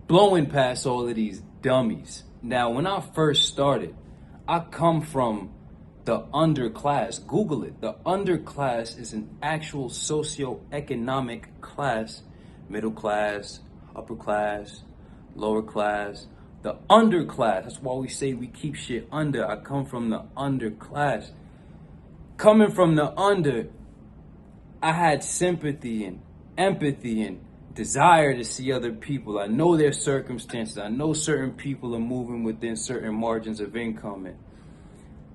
blowing past all of these dummies. Now, when I first started, I come from the underclass. Google it. The underclass is an actual socioeconomic class, middle class, upper class, lower class. The underclass, that's why we say we keep shit under. I come from the underclass. Coming from the under, I had sympathy and empathy and desire to see other people. I know their circumstances. I know certain people are moving within certain margins of income. And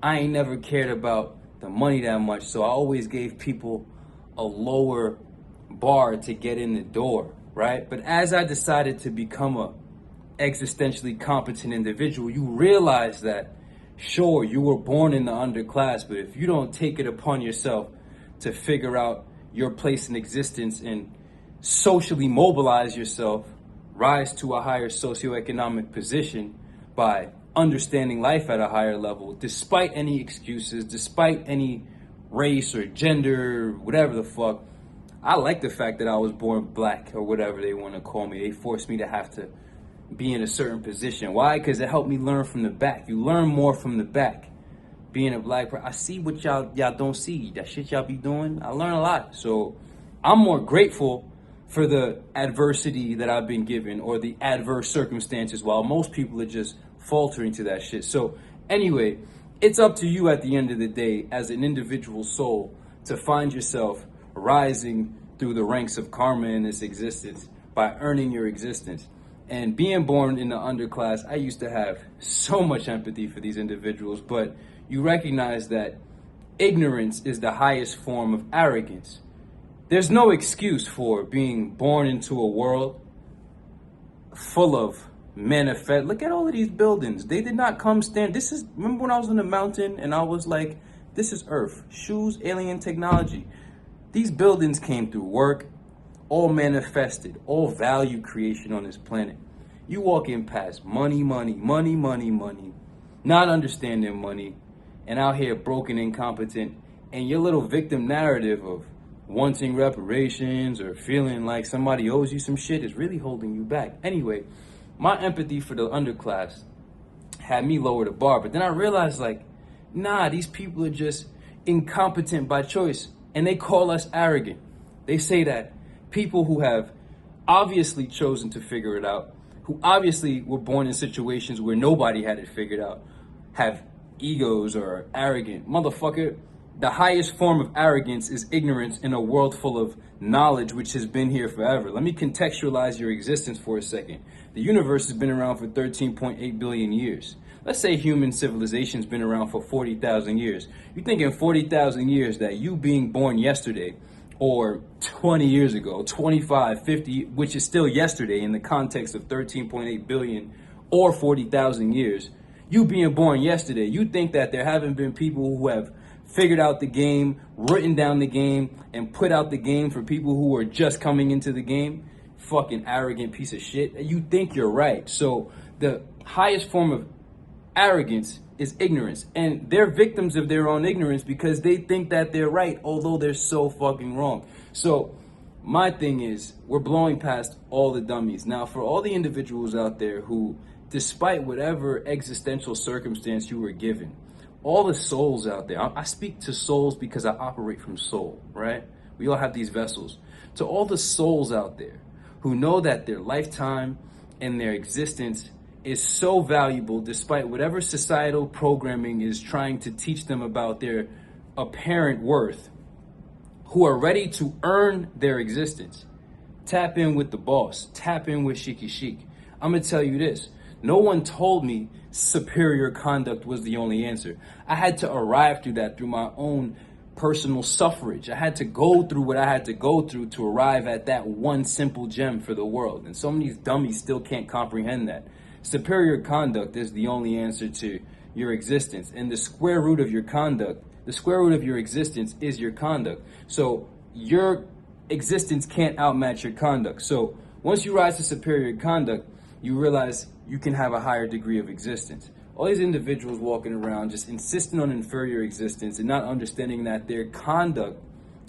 I ain't never cared about the money that much. So I always gave people a lower bar to get in the door, right? But as I decided to become a existentially competent individual, you realize that, sure, you were born in the underclass, but if you don't take it upon yourself to figure out your place in existence and socially mobilize yourself, rise to a higher socioeconomic position by understanding life at a higher level, despite any excuses, despite any race or gender, whatever the fuck. I like the fact that I was born black or whatever they want to call me. They forced me to have to be in a certain position. Why? Because it helped me learn from the back. You learn more from the back. Being a black person, I see what y'all don't see. That shit y'all be doing, I learn a lot. So I'm more grateful for the adversity that I've been given or the adverse circumstances, while most people are just faltering to that shit. So anyway, it's up to you at the end of the day as an individual soul to find yourself rising through the ranks of karma in this existence by earning your existence. And being born in the underclass, I used to have so much empathy for these individuals, but you recognize that ignorance is the highest form of arrogance. There's no excuse for being born into a world full of manifest. Look at all of these buildings. They did not come stand. Remember when I was in the mountain and I was like, this is Earth, shoes, alien technology. These buildings came through work, all manifested, all value creation on this planet. You walk in past money, not understanding money, and out here broken, incompetent, and your little victim narrative of wanting reparations or feeling like somebody owes you some shit is really holding you back. Anyway, my empathy for the underclass had me lower the bar, but then I realized, like, nah, these people are just incompetent by choice, and they call us arrogant. They say that people who have obviously chosen to figure it out, who obviously were born in situations where nobody had it figured out, have egos or are arrogant. Motherfucker, the highest form of arrogance is ignorance in a world full of knowledge which has been here forever. Let me contextualize your existence for a second. The universe has been around for 13.8 billion years. Let's say human civilization's been around for 40,000 years. You think in 40,000 years that you being born yesterday, or 20 years ago, 25, 50, which is still yesterday in the context of 13.8 billion or 40,000 years, you being born yesterday, you think that there haven't been people who have figured out the game, written down the game, and put out the game for people who are just coming into the game? Fucking arrogant piece of shit. You think you're right. So the highest form of arrogance is ignorance, and they're victims of their own ignorance because they think that they're right, although they're so fucking wrong. So my thing is, we're blowing past all the dummies. Now, for all the individuals out there who, despite whatever existential circumstance you were given, all the souls out there, I speak to souls because I operate from soul, right? We all have these vessels. To all the souls out there who know that their lifetime and their existence is so valuable despite whatever societal programming is trying to teach them about their apparent worth, who are ready to earn their existence. Tap in with the boss. Tap in with Sheikhy Chic. I'm going to tell you this. No one told me superior conduct was the only answer. I had to arrive through that through my own personal suffrage. I had to go through what I had to go through to arrive at that one simple gem for the world. And so many dummies still can't comprehend that. Superior conduct is the only answer to your existence. And the square root of your conduct, the square root of your existence is your conduct. So your existence can't outmatch your conduct. So once you rise to superior conduct, you realize you can have a higher degree of existence. All these individuals walking around just insisting on inferior existence and not understanding that their conduct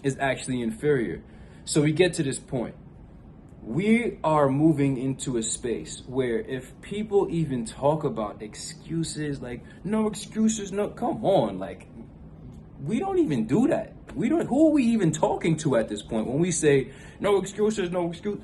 is actually inferior. So we get to this point. we are moving into a space where if people even talk about excuses, like, no excuses, no, come on, like, we don't even do that. Who are we even talking to at this point when we say no excuses, no excuse?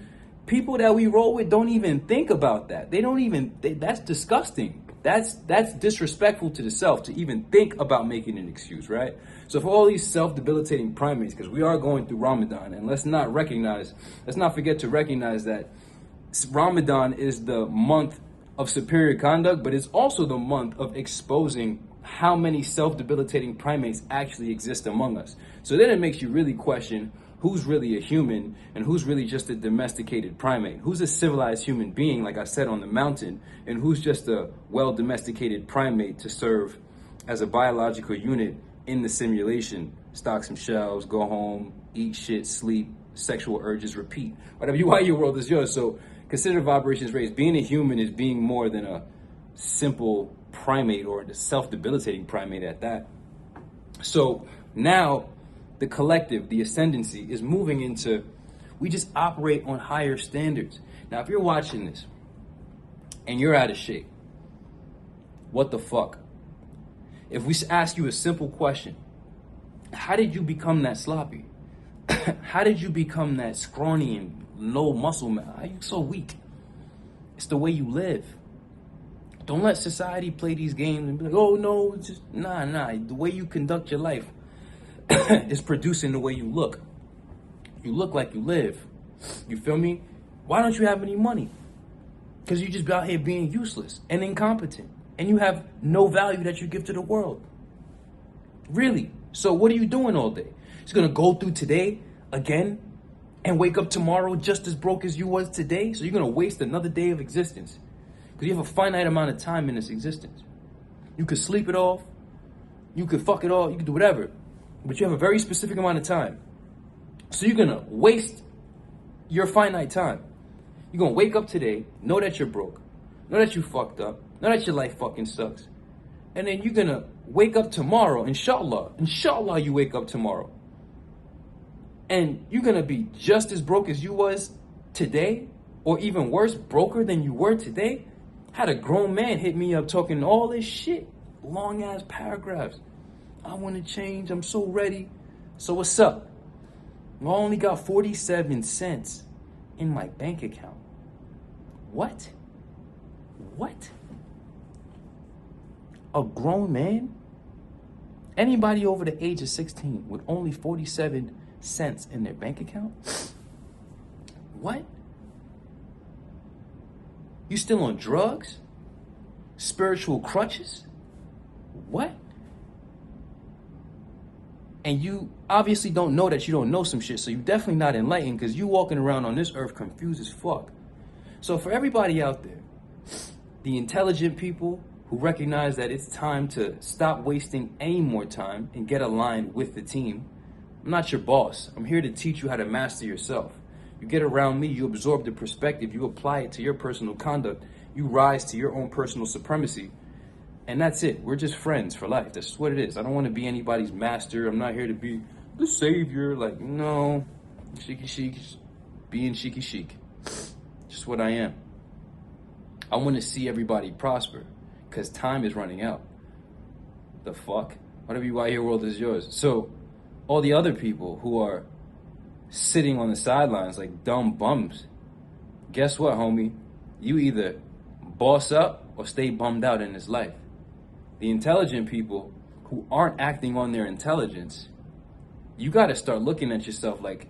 People that we roll with don't even think about that. That's disgusting. That's disrespectful to the self to even think about making an excuse, right? So for all these self-debilitating primates, because we are going through Ramadan, and let's not forget to recognize that Ramadan is the month of superior conduct, but it's also the month of exposing how many self-debilitating primates actually exist among us. So then it makes you really question who's really a human and who's really just a domesticated primate. Who's a civilized human being, like I said, on the mountain, and who's just a well-domesticated primate to serve as a biological unit in the simulation. Stock some shelves, go home, eat shit, sleep, sexual urges, repeat. Whatever you want, your world is yours. So consider vibrations raised. Being a human is being more than a simple primate or the self-debilitating primate at that. So now the collective, the ascendancy, is moving into, we just operate on higher standards. Now, if you're watching this and you're out of shape, what the fuck? If we ask you a simple question, how did you become that sloppy? How did you become that scrawny and low muscle mass? How are you so weak? It's the way you live. Don't let society play these games and be like, oh no, it's just, nah. The way you conduct your life is producing the way you look. You look like you live. You feel me? Why don't you have any money? Because you just out here being useless and incompetent. And you have no value that you give to the world. Really? So what are you doing all day? Just gonna go through today again and wake up tomorrow just as broke as you was today? So you're gonna waste another day of existence. Because you have a finite amount of time in this existence. You could sleep it off. You could fuck it all. You could do whatever. But you have a very specific amount of time. So you're going to waste your finite time. You're going to wake up today, know that you're broke, know that you fucked up, know that your life fucking sucks. And then you're going to wake up tomorrow, inshallah you wake up tomorrow. And you're going to be just as broke as you was today, or even worse, broker than you were today. Had a grown man hit me up talking all this shit, long ass paragraphs. I want to change, I'm so ready. So what's up? I only got 47 cents in my bank account. What? A grown man? Anybody over the age of 16 with only 47 cents in their bank account? What? You still on drugs? Spiritual crutches? What? And you obviously don't know that you don't know some shit, so you're definitely not enlightened because you walking around on this earth confused as fuck. So for everybody out there, the intelligent people who recognize that it's time to stop wasting any more time and get aligned with the team, I'm not your boss. I'm here to teach you how to master yourself. You get around me, you absorb the perspective, you apply it to your personal conduct, you rise to your own personal supremacy. And that's it. We're just friends for life. That's what it is. I don't want to be anybody's master. I'm not here to be the savior. Like, no. Sheikhy Chic, being Sheikhy Chic. Just what I am. I want to see everybody prosper because time is running out. The fuck? Whatever you want, your world is yours. So, all the other people who are sitting on the sidelines like dumb bums, guess what, homie? You either boss up or stay bummed out in this life. The intelligent people who aren't acting on their intelligence, you got to start looking at yourself like,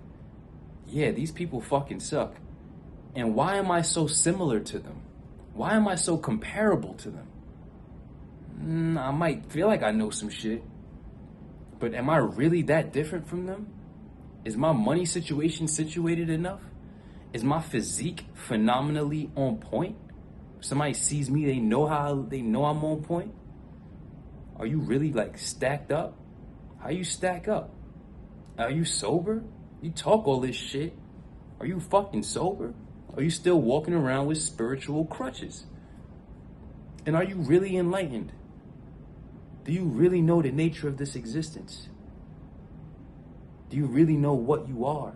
yeah, these people fucking suck. And why am I so similar to them? Why am I so comparable to them? I might feel like I know some shit, but am I really that different from them? Is my money situation situated enough? Is my physique phenomenally on point? If somebody sees me, they know I'm on point. Are you really like stacked up? How you stack up? Are you sober? You talk all this shit. Are you fucking sober? Are you still walking around with spiritual crutches? And are you really enlightened? Do you really know the nature of this existence? Do you really know what you are?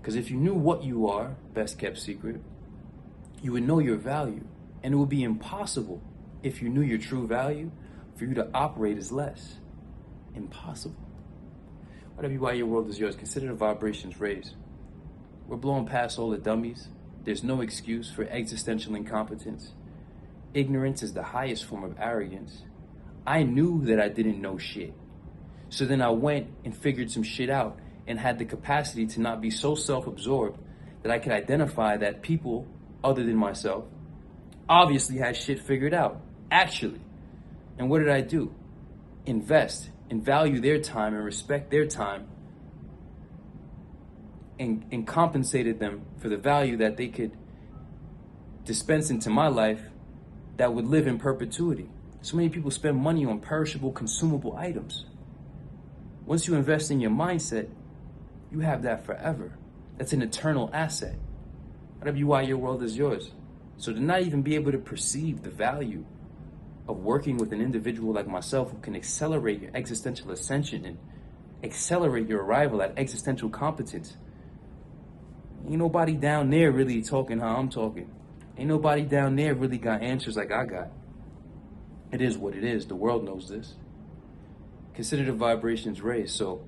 Because if you knew what you are, best kept secret, you would know your value. And it would be impossible, if you knew your true value, for you to operate as less. Impossible. Why your world is yours. Consider the vibrations raised. We're blowing past all the dummies. There's no excuse for existential incompetence. Ignorance is the highest form of arrogance. I knew that I didn't know shit. So then I went and figured some shit out and had the capacity to not be so self-absorbed that I could identify that people other than myself obviously had shit figured out, actually. And what did I do? Invest and value their time and respect their time, and compensated them for the value that they could dispense into my life that would live in perpetuity. So many people spend money on perishable, consumable items. Once you invest in your mindset, you have that forever. That's an eternal asset. Why your world is yours. So to not even be able to perceive the value of working with an individual like myself who can accelerate your existential ascension and accelerate your arrival at existential competence. Ain't nobody down there really talking how I'm talking. Ain't nobody down there really got answers like I got. It is what it is. The world knows this. Consider the vibrations raised. So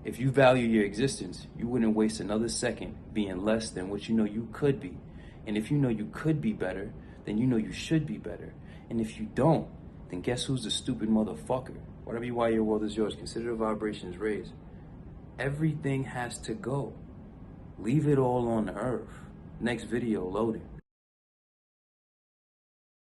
if you value your existence, you wouldn't waste another second being less than what you know you could be. And if you know you could be better, then you know you should be better. And if you don't, then guess who's the stupid motherfucker? Why your world is yours. Consider the vibrations raised. Everything has to go. Leave it all on earth. Next video loading.